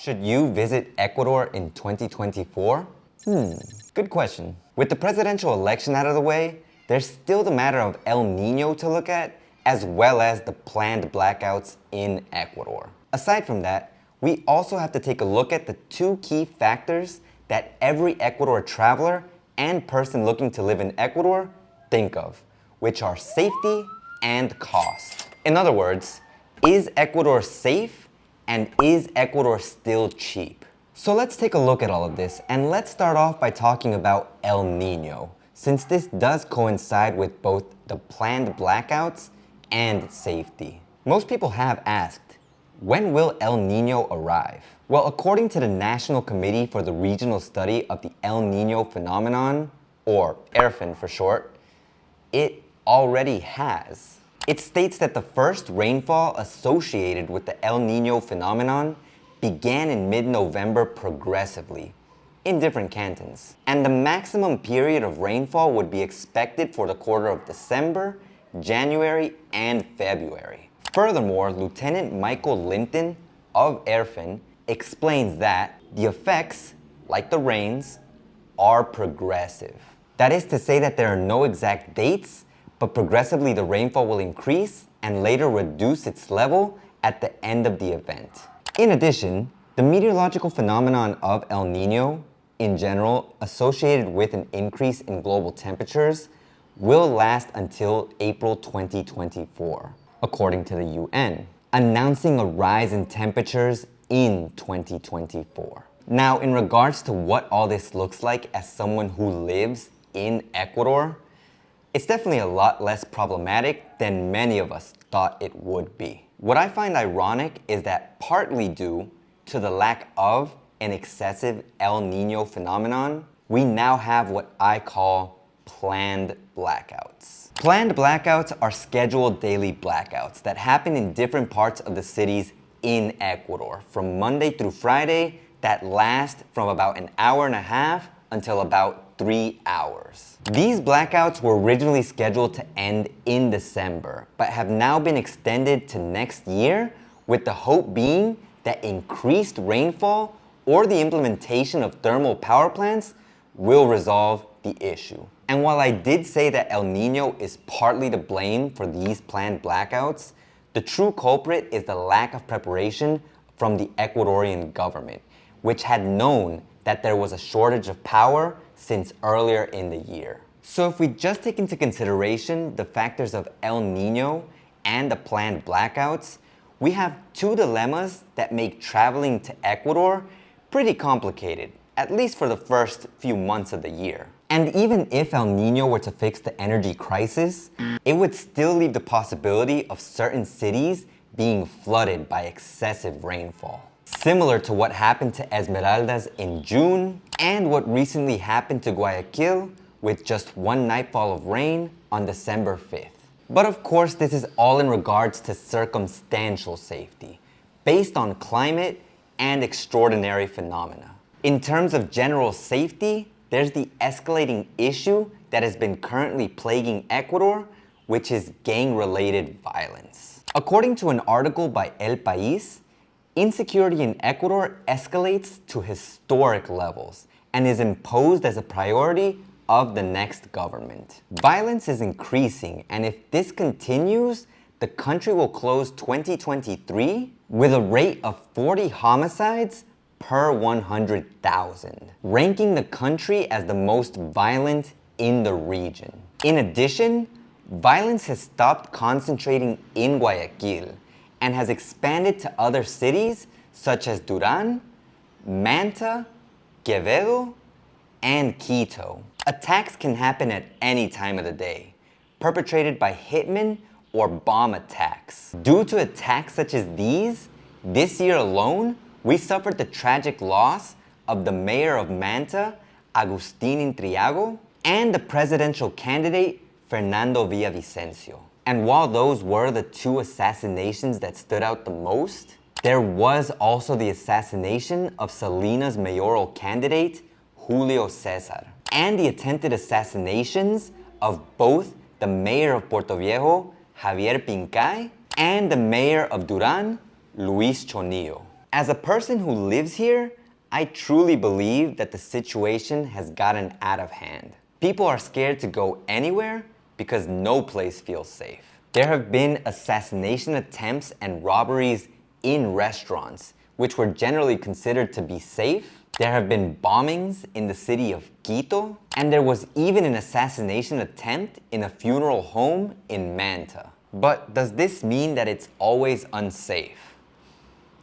Should you visit Ecuador in 2024? Good question. With the presidential election out of the way, there's still the matter of El Nino to look at, as well as the planned blackouts in Ecuador. Aside from that, we also have to take a look at the two key factors that every Ecuador traveler and person looking to live in Ecuador think of, which are safety and cost. In other words, is Ecuador safe and is Ecuador still cheap? So let's take a look at all of this, and let's start off by talking about El Nino, since this does coincide with both the planned blackouts and safety. Most people have asked, when will El Nino arrive? Well, according to the National Committee for the Regional Study of the El Nino Phenomenon, or ERPHN for short, it already has. It states that the first rainfall associated with the El Nino phenomenon began in mid-November progressively, in different cantons. And the maximum period of rainfall would be expected for the quarter of December, January, and February. Furthermore, Lieutenant Michael Linton of ERPHN explains that the effects, like the rains, are progressive. That is to say that there are no exact dates, but progressively the rainfall will increase and later reduce its level at the end of the event. In addition, the meteorological phenomenon of El Nino, in general, associated with an increase in global temperatures, will last until April 2024, according to the UN, announcing a rise in temperatures in 2024. Now, in regards to what all this looks like as someone who lives in Ecuador, it's definitely a lot less problematic than many of us thought it would be. What I find ironic is that partly due to the lack of an excessive El Nino phenomenon, we now have what I call planned blackouts. Planned blackouts are scheduled daily blackouts that happen in different parts of the cities in Ecuador from Monday through Friday that last from about an hour and a half until about 3 hours. These blackouts were originally scheduled to end in December, but have now been extended to next year, with the hope being that increased rainfall or the implementation of thermal power plants will resolve the issue. And while I did say that El Nino is partly to blame for these planned blackouts, the true culprit is the lack of preparation from the Ecuadorian government, which had known that there was a shortage of power since earlier in the year. So if we just take into consideration the factors of El Nino and the planned blackouts, we have two dilemmas that make traveling to Ecuador pretty complicated, at least for the first few months of the year. And even if El Nino were to fix the energy crisis, it would still leave the possibility of certain cities being flooded by excessive rainfall. Similar to what happened to Esmeraldas in June, and what recently happened to Guayaquil with just one nightfall of rain on December 5th. But of course, this is all in regards to circumstantial safety, based on climate and extraordinary phenomena. In terms of general safety, there's the escalating issue that has been currently plaguing Ecuador, which is gang-related violence. According to an article by El País, insecurity in Ecuador escalates to historic levels and is imposed as a priority of the next government. Violence is increasing, and if this continues, the country will close 2023 with a rate of 40 homicides per 100,000, ranking the country as the most violent in the region. In addition, violence has stopped concentrating in Guayaquil and has expanded to other cities such as Duran, Manta, Quevedo, and Quito. Attacks can happen at any time of the day, perpetrated by hitmen or bomb attacks. Due to attacks such as these, this year alone, we suffered the tragic loss of the mayor of Manta, Agustin Intriago, and the presidential candidate, Fernando Villavicencio. And while those were the two assassinations that stood out the most, there was also the assassination of Salinas' mayoral candidate, Julio Cesar, and the attempted assassinations of both the mayor of Puerto Viejo, Javier Pincay, and the mayor of Duran, Luis Chonillo. As a person who lives here, I truly believe that the situation has gotten out of hand. People are scared to go anywhere because no place feels safe. There have been assassination attempts and robberies in restaurants, which were generally considered to be safe. There have been bombings in the city of Quito, and there was even an assassination attempt in a funeral home in Manta. But does this mean that it's always unsafe?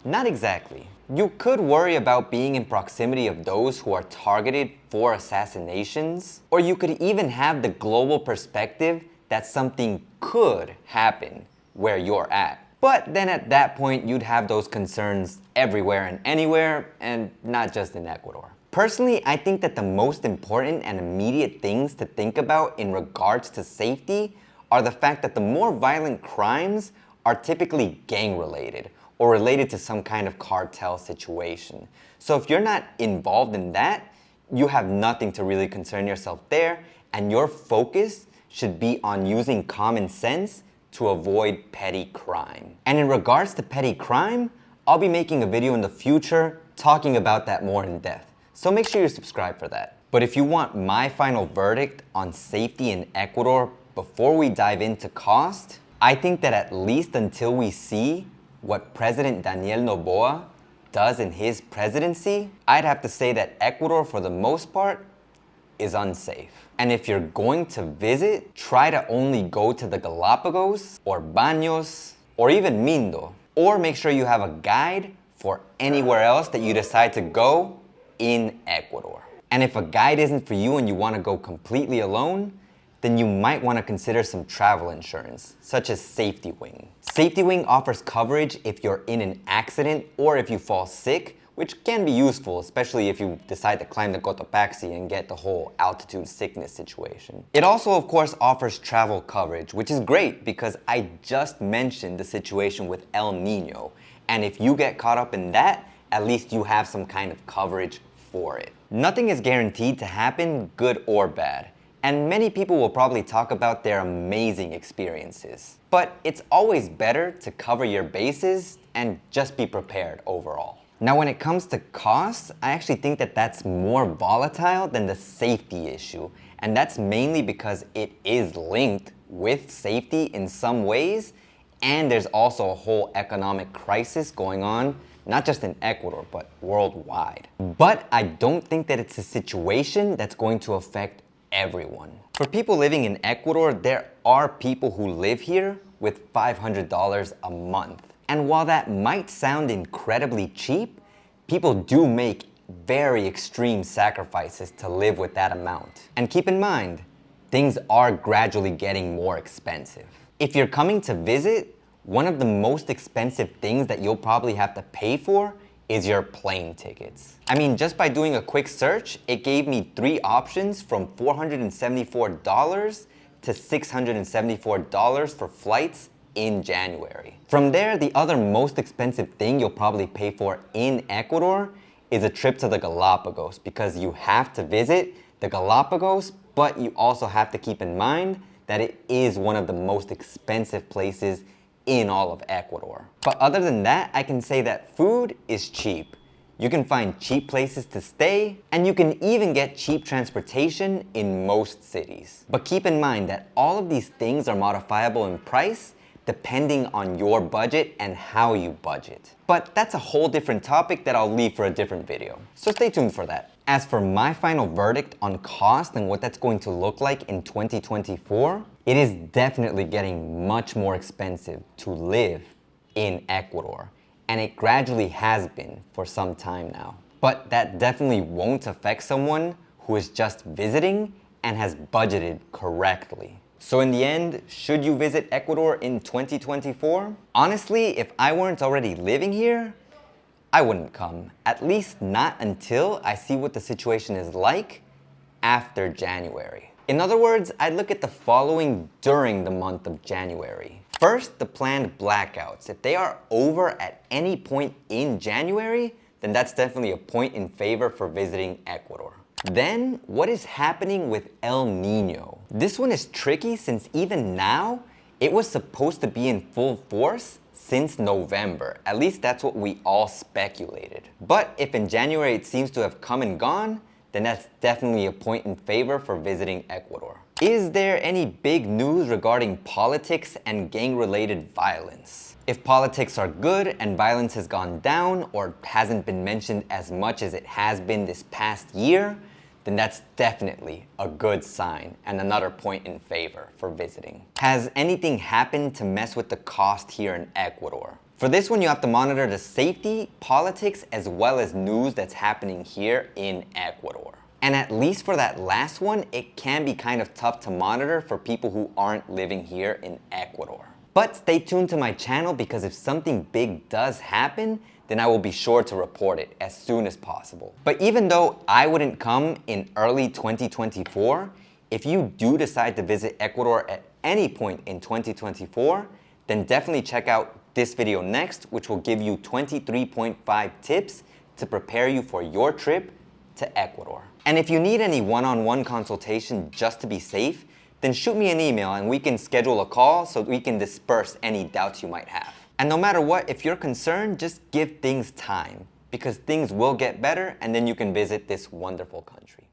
Not exactly. You could worry about being in proximity of those who are targeted for assassinations, or you could even have the global perspective that something could happen where you're at. But then at that point, you'd have those concerns everywhere and anywhere, and not just in Ecuador. Personally, I think that the most important and immediate things to think about in regards to safety are the fact that the more violent crimes are typically gang-related or related to some kind of cartel situation. So if you're not involved in that, you have nothing to really concern yourself there, and your focus should be on using common sense to avoid petty crime. And in regards to petty crime, I'll be making a video in the future talking about that more in depth. So make sure you subscribe for that. But if you want my final verdict on safety in Ecuador before we dive into cost, I think that at least until we see what President Daniel Noboa does in his presidency, I'd have to say that Ecuador, for the most part, is unsafe. And if you're going to visit, try to only go to the Galapagos, or Baños, or even Mindo. Or make sure you have a guide for anywhere else that you decide to go in Ecuador. And if a guide isn't for you and you want to go completely alone, then you might want to consider some travel insurance, such as SafetyWing. SafetyWing offers coverage if you're in an accident or if you fall sick, which can be useful, especially if you decide to climb the Cotopaxi and get the whole altitude sickness situation. It also, of course, offers travel coverage, which is great because I just mentioned the situation with El Nino. And if you get caught up in that, at least you have some kind of coverage for it. Nothing is guaranteed to happen, good or bad. And many people will probably talk about their amazing experiences. But it's always better to cover your bases and just be prepared overall. Now, when it comes to costs, I actually think that that's more volatile than the safety issue. And that's mainly because it is linked with safety in some ways. And there's also a whole economic crisis going on, not just in Ecuador, but worldwide. But I don't think that it's a situation that's going to affect everyone. For people living in Ecuador, there are people who live here with $500 a month. And while that might sound incredibly cheap, people do make very extreme sacrifices to live with that amount. And keep in mind, things are gradually getting more expensive. If you're coming to visit, one of the most expensive things that you'll probably have to pay for is your plane tickets. I mean, just by doing a quick search, it gave me 3 options from $474 to $674 for flights in January. From there, the other most expensive thing you'll probably pay for in Ecuador is a trip to the Galapagos, because you have to visit the Galapagos, but you also have to keep in mind that it is one of the most expensive places in all of Ecuador. But other than that, I can say that food is cheap. You can find cheap places to stay, and you can even get cheap transportation in most cities. But keep in mind that all of these things are modifiable in price depending on your budget and how you budget. But that's a whole different topic that I'll leave for a different video. So stay tuned for that. As for my final verdict on cost and what that's going to look like in 2024, it is definitely getting much more expensive to live in Ecuador. And it gradually has been for some time now. But that definitely won't affect someone who is just visiting and has budgeted correctly. So in the end, should you visit Ecuador in 2024? Honestly, if I weren't already living here, I wouldn't come. At least not until I see what the situation is like after January. In other words, I'd look at the following during the month of January. First, the planned blackouts. If they are over at any point in January, then that's definitely a point in favor for visiting Ecuador. Then, what is happening with El Nino? This one is tricky since even now, it was supposed to be in full force since November. At least that's what we all speculated. But if in January it seems to have come and gone, then that's definitely a point in favor for visiting Ecuador. Is there any big news regarding politics and gang-related violence? If politics are good and violence has gone down or hasn't been mentioned as much as it has been this past year, then that's definitely a good sign and another point in favor for visiting. Has anything happened to mess with the cost here in Ecuador? For this one, you have to monitor the safety, politics, as well as news that's happening here in Ecuador. And at least for that last one, it can be kind of tough to monitor for people who aren't living here in Ecuador. But stay tuned to my channel because if something big does happen, then I will be sure to report it as soon as possible. But even though I wouldn't come in early 2024, if you do decide to visit Ecuador at any point in 2024, then definitely check out this video next, which will give you 23.5 tips to prepare you for your trip to Ecuador. And if you need any one-on-one consultation just to be safe, then shoot me an email and we can schedule a call so we can disperse any doubts you might have. And no matter what, if you're concerned, just give things time because things will get better and then you can visit this wonderful country.